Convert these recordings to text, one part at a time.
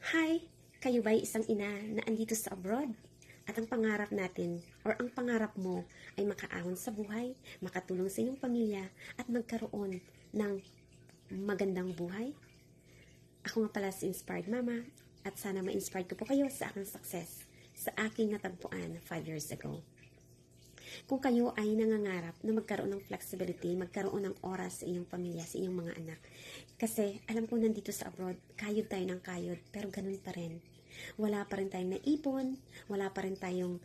Hi! Kayo ba'y isang ina na andito sa abroad? At ang pangarap natin or ang pangarap mo ay makaahon sa buhay, makatulong sa iyong pamilya at magkaroon ng magandang buhay? Ako nga pala si Inspired Mama at sana ma-inspired ko po kayo sa aking success sa aking natagpuan 5 years ago. Kung kayo ay nangangarap na magkaroon ng flexibility, magkaroon ng oras sa iyong pamilya, sa iyong mga anak. Kasi alam ko nandito sa abroad, kayod tayo ng kayod, pero ganun pa rin. Wala pa rin tayong naipon, wala pa rin tayong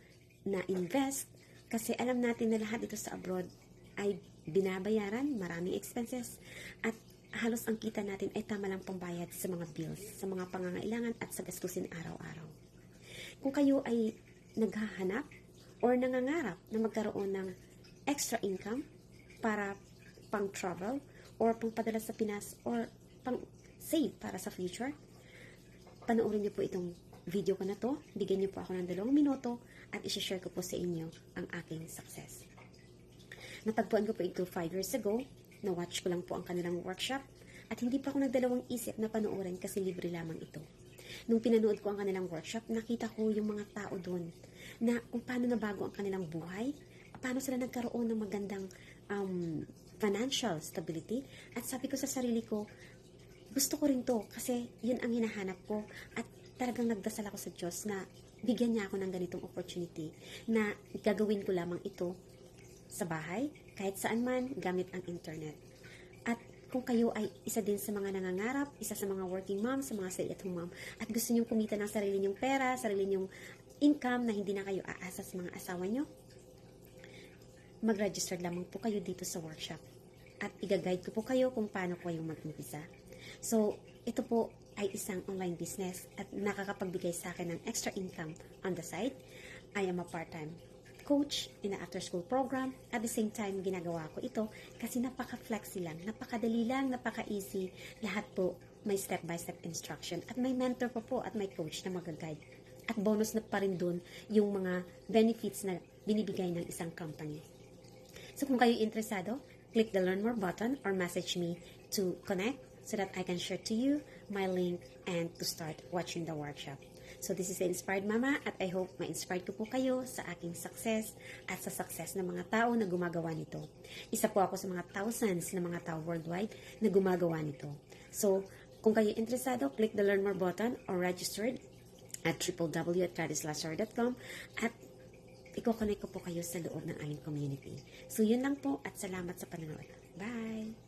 na-invest. Kasi alam natin na lahat dito sa abroad ay binabayaran, maraming expenses, at halos ang kita natin ay tama lang pambayad sa mga bills, sa mga pangangailangan at sa gastusin araw-araw. Kung kayo ay naghahanap or nangangarap na magkaroon ng extra income para pang travel or pang padala sa Pinas or pang save para sa future, panoorin niyo po itong video ko na to. Bigyan niyo po ako ng 2 minuto at isi-share ko po sa inyo ang aking success. Natagpuan ko po ito 5 years ago. Na-watch ko lang po ang kanilang workshop at hindi pa ako nagdalawang isip na panoorin kasi libre lamang ito. Nung pinanood ko ang kanilang workshop, nakita ko yung mga tao doon na kung paano nabago ang kanilang buhay, paano sila nagkaroon ng magandang financial stability. At sabi ko sa sarili ko, gusto ko rin to kasi yun ang hinahanap ko at talagang nagdasal ako sa Diyos na bigyan niya ako ng ganitong opportunity na gagawin ko lamang ito sa bahay, kahit saan man, gamit ang internet. At kung kayo ay isa din sa mga nangangarap, isa sa mga working mom, sa mga stay-at-home mom, at gusto nyong kumita ng sarili nyong pera, sarili nyong income na hindi na kayo aasa sa mga asawa nyo, mag-register lamang po kayo dito sa workshop. At i-guide ko po kayo kung paano ko kayong mag-umpisa. So, ito po ay isang online business at nakakapagbigay sa akin ng extra income on the side. I am a part-time coach in an after-school program. At the same time, ginagawa ko ito kasi napaka-flexi lang, napakadali lang, napaka-easy. Lahat po may step-by-step instruction. At may mentor po at may coach na mag-guide. At bonus na pa rin dun yung mga benefits na binibigay ng isang company. So kung kayo interesado, click the Learn More button or message me to connect so that I can share to you my link and to start watching the workshop. So this is the Inspired Mama at I hope ma-inspired ko po kayo sa aking success at sa success ng mga tao na gumagawa nito. Isa po ako sa mga thousands na mga tao worldwide na gumagawa nito. So kung kayo interesado, click the Learn More button or registered at www.cadislazar.com at i-connect ko po kayo sa loob ng aming community. So yun lang po at salamat sa panonood. Bye!